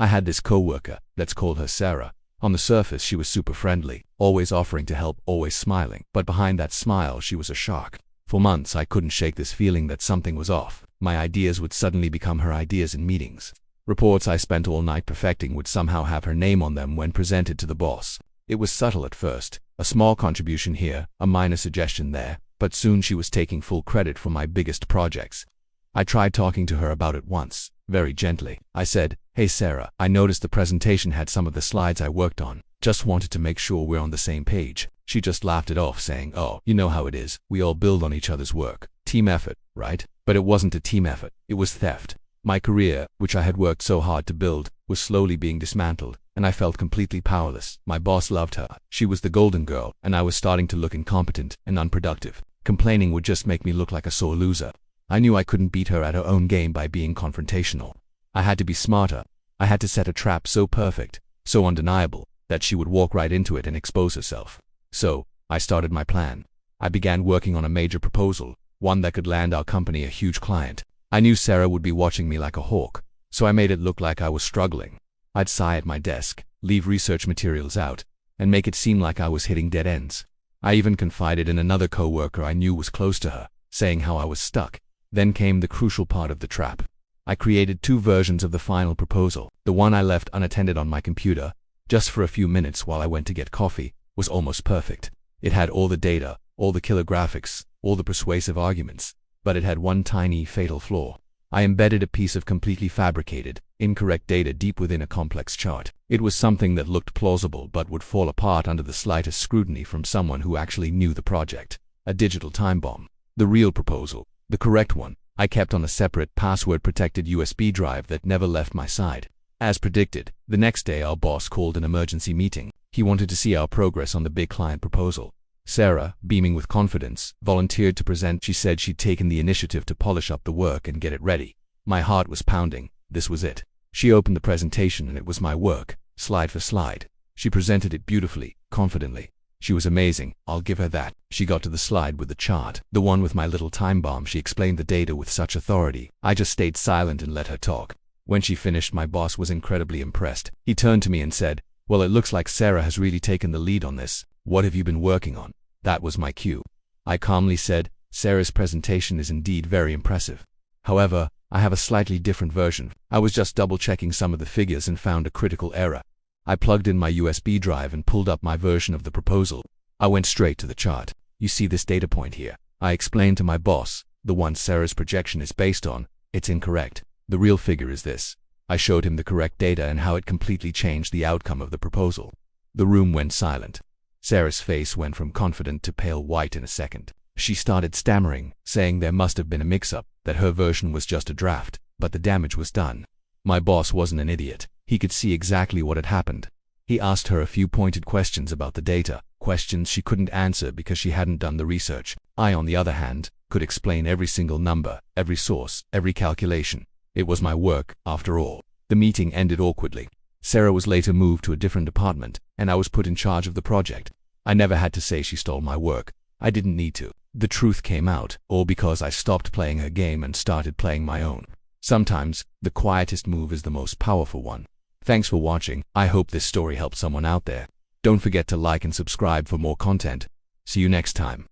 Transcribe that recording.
I had this coworker, let's call her Sarah. On the surface, she was super friendly, always offering to help, always smiling. But behind that smile, she was a shark. For months, I couldn't shake this feeling that something was off. My ideas would suddenly become her ideas in meetings. Reports I spent all night perfecting would somehow have her name on them when presented to the boss. It was subtle at first, a small contribution here, a minor suggestion there, but soon she was taking full credit for my biggest projects. I tried talking to her about it once, very gently. I said, "Hey Sarah, I noticed the presentation had some of the slides I worked on. Just wanted to make sure we're on the same page." She just laughed it off, saying, "Oh, you know how it is. We all build on each other's work. Team effort, right?" But it wasn't a team effort. It was theft. My career, which I had worked so hard to build, was slowly being dismantled, and I felt completely powerless. My boss loved her. She was the golden girl, and I was starting to look incompetent and unproductive. Complaining would just make me look like a sore loser. I knew I couldn't beat her at her own game by being confrontational. I had to be smarter. I had to set a trap so perfect, so undeniable, that she would walk right into it and expose herself. So, I started my plan. I began working on a major proposal, one that could land our company a huge client. I knew Sarah would be watching me like a hawk, so I made it look like I was struggling. I'd sigh at my desk, leave research materials out, and make it seem like I was hitting dead ends. I even confided in another coworker I knew was close to her, saying how I was stuck. Then came the crucial part of the trap. I created two versions of the final proposal. The one I left unattended on my computer, just for a few minutes while I went to get coffee, was almost perfect. It had all the data, all the killer graphics, all the persuasive arguments, but it had one tiny, fatal flaw. I embedded a piece of completely fabricated, incorrect data deep within a complex chart. It was something that looked plausible but would fall apart under the slightest scrutiny from someone who actually knew the project. A digital time bomb. The real proposal, the correct one, I kept on a separate, password-protected USB drive that never left my side. As predicted, the next day our boss called an emergency meeting. He wanted to see our progress on the big client proposal. Sarah, beaming with confidence, volunteered to present. She said she'd taken the initiative to polish up the work and get it ready. My heart was pounding. This was it. She opened the presentation and it was my work, slide for slide. She presented it beautifully, confidently. She was amazing, I'll give her that. She got to the slide with the chart, the one with my little time bomb. She explained the data with such authority. I just stayed silent and let her talk. When she finished, my boss was incredibly impressed. He turned to me and said, "Well, it looks like Sarah has really taken the lead on this. What have you been working on?" That was my cue. I calmly said, "Sarah's presentation is indeed very impressive. However, I have a slightly different version. I was just double-checking some of the figures and found a critical error." I plugged in my USB drive and pulled up my version of the proposal. I went straight to the chart. "You see this data point here?" I explained to my boss. "The one Sarah's projection is based on, it's incorrect. The real figure is this." I showed him the correct data and how it completely changed the outcome of the proposal. The room went silent. Sarah's face went from confident to pale white in a second. She started stammering, saying there must have been a mix-up, that her version was just a draft, but the damage was done. My boss wasn't an idiot. He could see exactly what had happened. He asked her a few pointed questions about the data, questions she couldn't answer because she hadn't done the research. I, on the other hand, could explain every single number, every source, every calculation. It was my work, after all. The meeting ended awkwardly. Sarah was later moved to a different department, and I was put in charge of the project. I never had to say she stole my work. I didn't need to. The truth came out, all because I stopped playing her game and started playing my own. Sometimes, the quietest move is the most powerful one. Thanks for watching. I hope this story helped someone out there. Don't forget to like and subscribe for more content. See you next time.